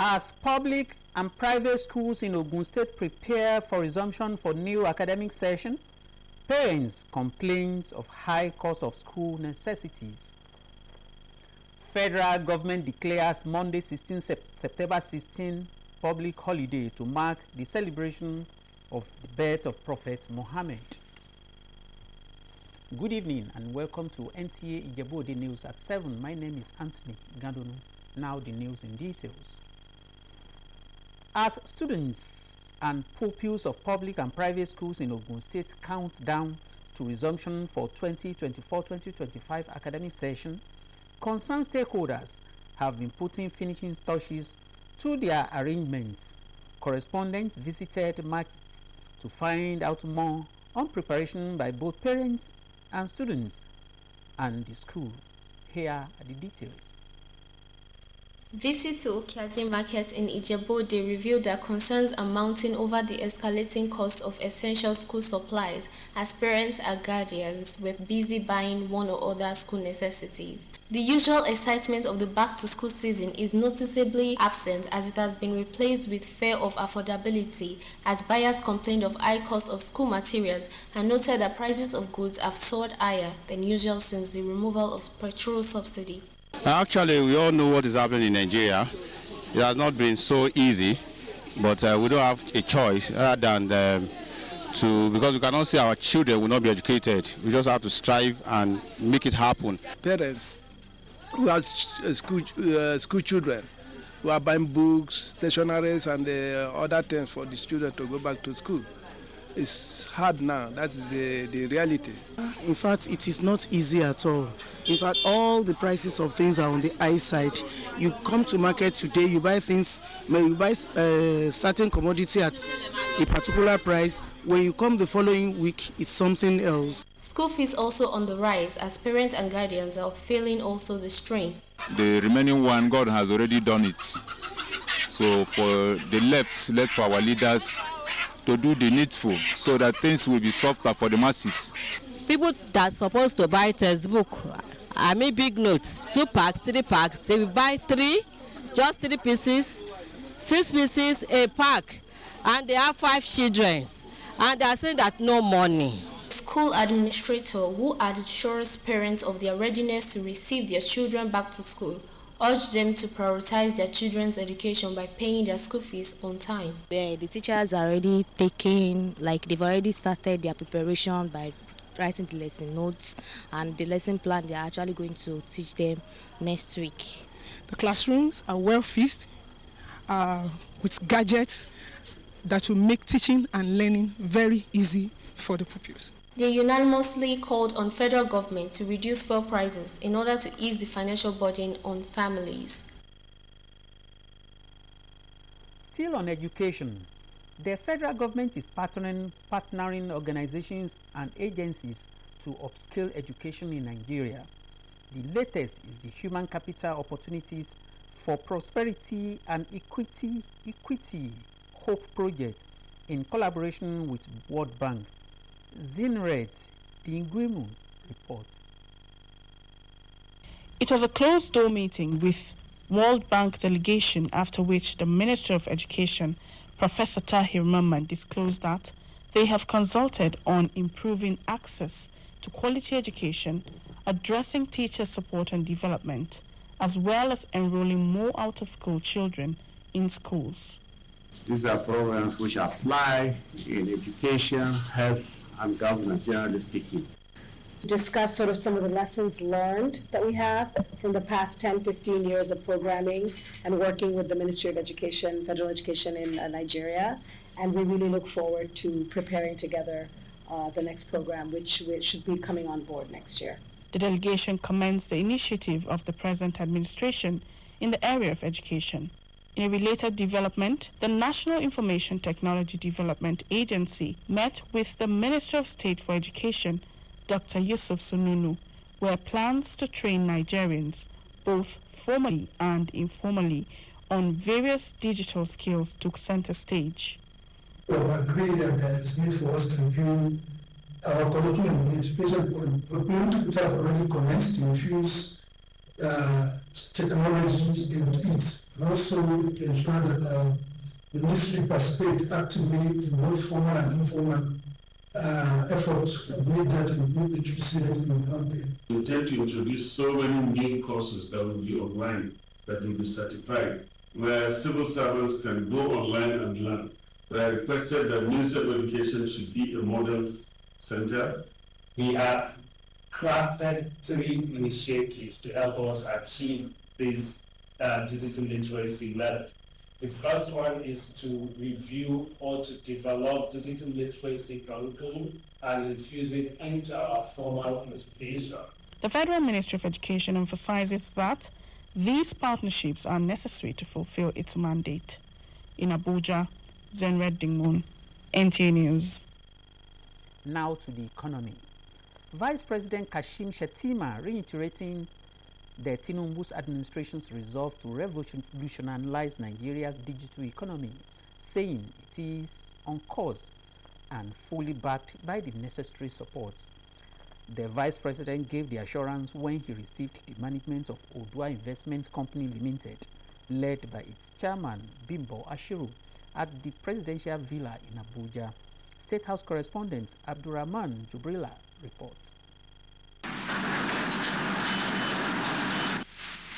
As public and private schools in Ogun State prepare for resumption for new academic session, parents complain of high cost of school necessities. Federal government declares Monday 16 September 16 public holiday to mark the celebration of the birth of Prophet Muhammad. Good evening and welcome to NTA Ijebu ode News at 7. My name is Anthony Gandonu. Now the news in details. As students and pupils of public and private schools in Ogun State count down to resumption for 2024-2025 academic session, concerned stakeholders have been putting finishing touches to their arrangements. Correspondents visited markets to find out more on preparation by both parents and students and the school. Here are the details. Visit to Okiaji Market in Ijebu ode revealed that concerns are mounting over the escalating cost of essential school supplies as parents and guardians were busy buying one or other school necessities. The usual excitement of the back-to-school season is noticeably absent as it has been replaced with fear of affordability as buyers complained of high cost of school materials and noted that prices of goods have soared higher than usual since the removal of petrol subsidy. Actually, we all know what is happening in Nigeria. It has not been so easy, but we don't have a choice other than because we cannot say our children will not be educated. We just have to strive and make it happen. Parents who have school children who are buying books, stationeries, and other things for the students to go back to school. It's hard now. That's the reality. In fact, it is not easy at all. In fact, all the prices of things are on the high side. You come to market today, you buy things, you buy certain commodity at a particular price. When you come the following week, it's something else. School fees also on the rise as parents and guardians are feeling also the strain. The remaining one, God has already done it. So for the left for our leaders to do the needful so that things will be softer for the masses. People that are supposed to buy textbook, big notes, 2 packs, 3 packs, they will buy 3, just 3 pieces, 6 pieces, a pack, and they have 5 children, and they are saying that no money. School administrator who assures parents of their readiness to receive their children back to school urged them to prioritize their children's education by paying their school fees on time. The teachers are already they've already started their preparation by writing the lesson notes and the lesson plan they are actually going to teach them next week. The classrooms are well fixed with gadgets that will make teaching and learning very easy for the pupils. They unanimously called on federal government to reduce fuel prices in order to ease the financial burden on families. Still on education, the federal government is partnering organizations and agencies to upscale education in Nigeria. The latest is the Human Capital Opportunities for Prosperity and Equity Hope Project in collaboration with World Bank. Zinred Dingwimu reports. It was a closed-door meeting with World Bank delegation, after which the Minister of Education, Professor Tahir Mamman, disclosed that they have consulted on improving access to quality education, addressing teacher support and development, as well as enrolling more out-of-school children in schools. These are programs which apply in education, health, and governance, generally speaking. Discuss sort of some of the lessons learned that we have from the past 10-15 years of programming and working with the Ministry of Education, Federal Education in Nigeria. And we really look forward to preparing together the next program, which should be coming on board next year. The delegation commends the initiative of the present administration in the area of education. In a related development, the National Information Technology Development Agency met with the Minister of State for Education, Dr. Yusuf Sununu, where plans to train Nigerians, both formally and informally, on various digital skills took center stage. We have agreed that there is need for us to review our curriculum in education, which have already commenced to infuse technology in it, and also to ensure that the ministry participate actively in both formal and informal efforts made that improve literacy rate in the country. We intend to introduce so many new courses that will be online, that will be certified, where civil servants can go online and learn. But I requested that Ministry of Education should be a model center. We have crafted 3 initiatives to help us achieve this digital literacy level. The first one is to review or to develop digital literacy curriculum and infuse it into our formal education. The Federal Ministry of Education emphasizes that these partnerships are necessary to fulfill its mandate. In Abuja, Zenred Dingmun, NTA News. Now to the economy. Vice President Kashim Shettima reiterating the Tinubu's administration's resolve to revolutionize Nigeria's digital economy, saying it is on course and fully backed by the necessary supports. The Vice President gave the assurance when he received the management of Odua Investment Company Limited, led by its chairman Bimbo Ashiru, at the Presidential Villa in Abuja. State House correspondent Abdurrahman Jubrila reports.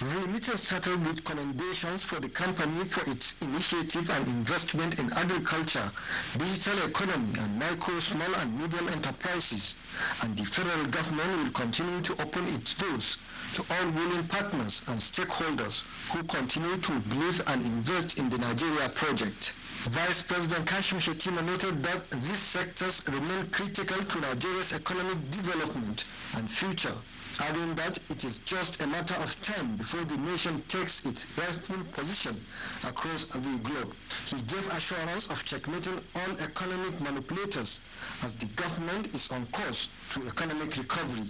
The meeting started with commendations for the company for its initiative and investment in agriculture, digital economy, and micro, small, and medium enterprises. And the federal government will continue to open its doors to all willing partners and stakeholders who continue to believe and invest in the Nigeria project. Vice President Kashim Shettima noted that these sectors remain critical to Nigeria's economic development and future, adding that it is just a matter of time before the nation takes its rightful position across the globe. He gave assurance of checkmating all economic manipulators as the government is on course to economic recovery.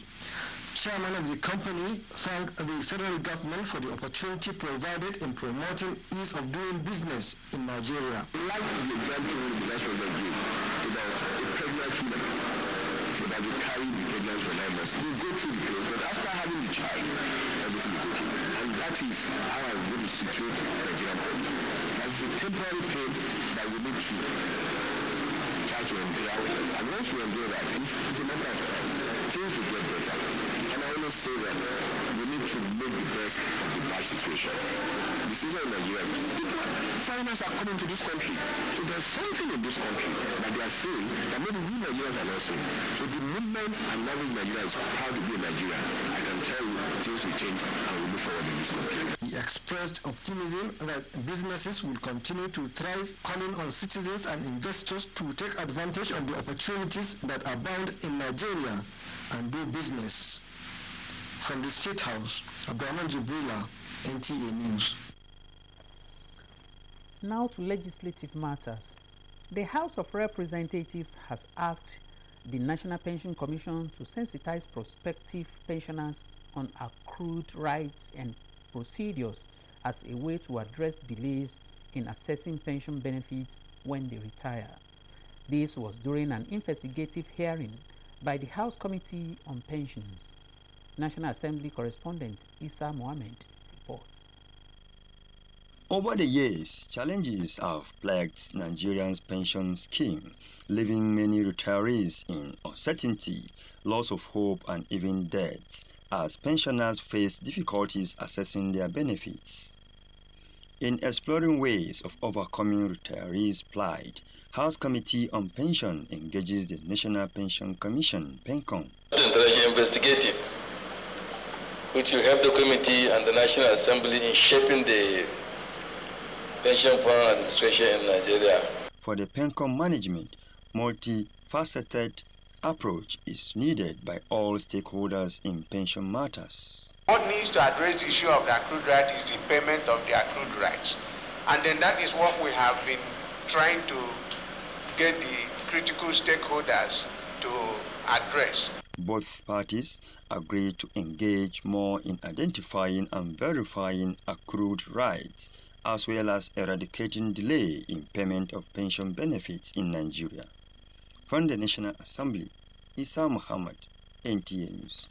Chairman of the company thanked the federal government for the opportunity provided in promoting ease of doing business in Nigeria. Like the example the national government gave about a pregnant woman, so that they carry the pregnancy for 9 months. They go through the process, but after having the child, everything is okay. And that is how I'm going to situate the Nigerian problem. That's a temporary pain that we need to try to endure. And once we endure that, it's a matter of time. Things will get better. And I always say that we need to make the best of the bad situation. The situation in Nigeria, foreigners are coming to this country. So there's something in this country that they are saying that maybe we Nigerians are not saying. So the movement and loving Nigeria is proud to be in Nigeria. I can tell you things will change and we'll move forward in this country. He expressed optimism that businesses will continue to thrive, calling on citizens and investors to take advantage of the opportunities that abound in Nigeria and do business. From the State House, Abdurrahman Jubrila, NTA News. Now to legislative matters. The House of Representatives has asked the National Pension Commission to sensitize prospective pensioners on accrued rights and procedures as a way to address delays in assessing pension benefits when they retire. This was during an investigative hearing by the House Committee on Pensions. National Assembly correspondent Isa Mohammed reports. Over the years, challenges have plagued Nigeria's pension scheme, leaving many retirees in uncertainty, loss of hope, and even death, as pensioners face difficulties assessing their benefits. In exploring ways of overcoming retirees' plight, House Committee on Pension engages the National Pension Commission, PENCOM. Investigative, which will help the committee and the National Assembly in shaping the pension fund administration in Nigeria. For the PENCOM management, multifaceted approach is needed by all stakeholders in pension matters. What needs to address the issue of the accrued right is the payment of the accrued rights. And then that is what we have been trying to get the critical stakeholders to address. Both parties agreed to engage more in identifying and verifying accrued rights, as well as eradicating delay in payment of pension benefits in Nigeria. From the National Assembly, Isa Muhammad, NTA News.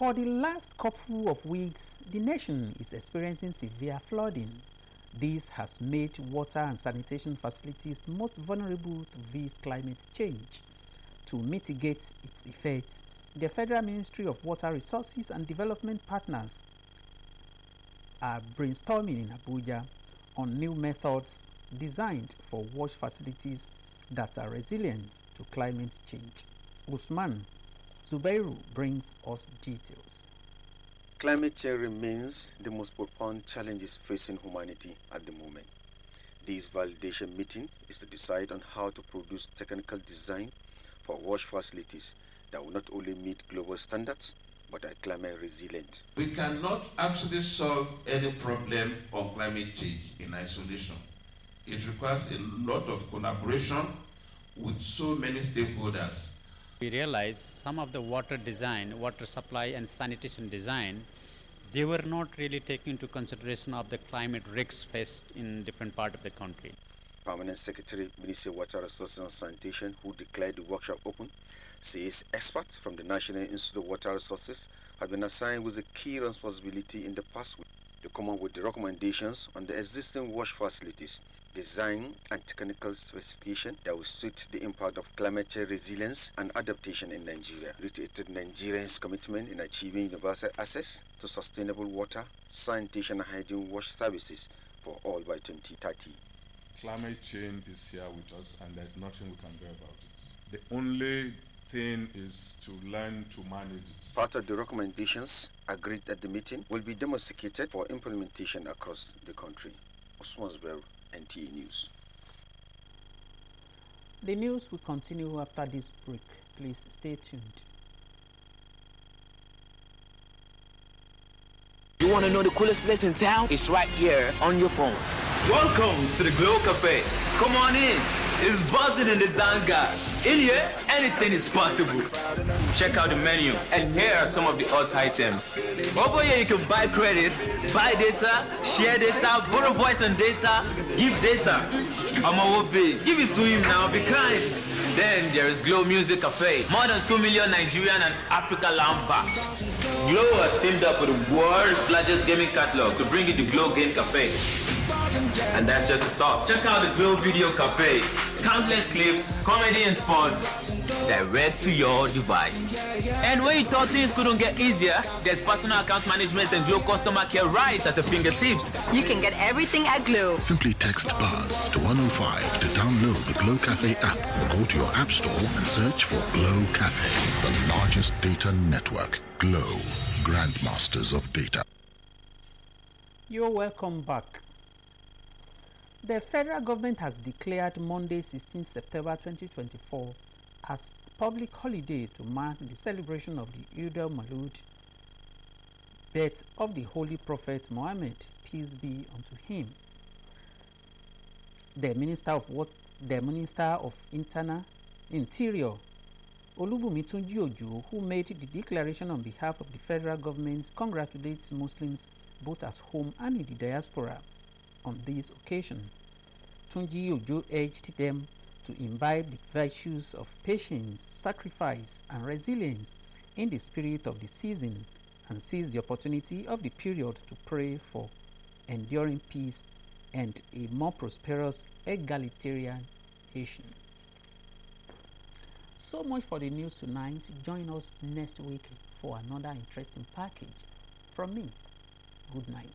For the last couple of weeks, the nation is experiencing severe flooding. This has made water and sanitation facilities most vulnerable to this climate change. To mitigate its effects, the Federal Ministry of Water Resources and Development partners are brainstorming in Abuja on new methods designed for wash facilities that are resilient to climate change. Usman Zubairu brings us details. Climate change remains the most profound challenges facing humanity at the moment. This validation meeting is to decide on how to produce technical design for wash facilities that will not only meet global standards but are climate resilient. We cannot actually solve any problem on climate change in isolation. It requires a lot of collaboration with so many stakeholders. We realized some of the water design, water supply and sanitation design, they were not really taking into consideration of the climate risks faced in different parts of the country. Permanent Secretary, Ministry of Water Resources and Sanitation, who declared the workshop open, says experts from the National Institute of Water Resources have been assigned with a key responsibility in the past week to come up with the recommendations on the existing wash facilities, design and technical specification that will suit the impact of climate change resilience and adaptation in Nigeria. Reiterated Nigerians' commitment in achieving universal access to sustainable water, sanitation and hygiene wash services for all by 2030. Climate change is here with us and there's nothing we can do about it. The only thing is to learn to manage it. Part of the recommendations agreed at the meeting will be domesticated for implementation across the country. Osman Zubairu, NTA News. The news will continue after this break. Please stay tuned. You want to know the coolest place in town? It's right here on your phone. Welcome to the Glow Cafe. Come on in. It's buzzing in the Zanga. In here, anything is possible. Check out the menu, and here are some of the hot items. Over here, you can buy credit, buy data, share data, borrow voice and data, give data. Give it to him now, be kind. Then there is Glow Music Cafe. More than 2 million Nigerian and Africa Lamba. Glow has teamed up with the world's largest gaming catalog to bring you the Glow Game Cafe. And that's just a start. Check out the Glow Video Cafe. Countless clips, comedy and sports, direct to your device. And when you thought things couldn't get easier, there's personal account management and Glow customer care right at your fingertips. You can get everything at Glow. Simply text BUZZ to 105 to download the Glow Cafe app or go to your app store and search for Glow Cafe, the largest data network. Glow, grandmasters of data. You're welcome back. The federal government has declared Monday, 16 September 2024 as public holiday to mark the celebration of the Eid al-Maulud, birth of the Holy Prophet Muhammad, peace be unto him. The Minister of Interior, Olubunmi Tunji Ojo, who made the declaration on behalf of the federal government, congratulates Muslims both at home and in the diaspora on this occasion. Tunji Ojo urged them to imbibe the virtues of patience, sacrifice, and resilience in the spirit of the season and seize the opportunity of the period to pray for enduring peace and a more prosperous egalitarian nation. So much for the news tonight. Join us next week for another interesting package. From me, good night.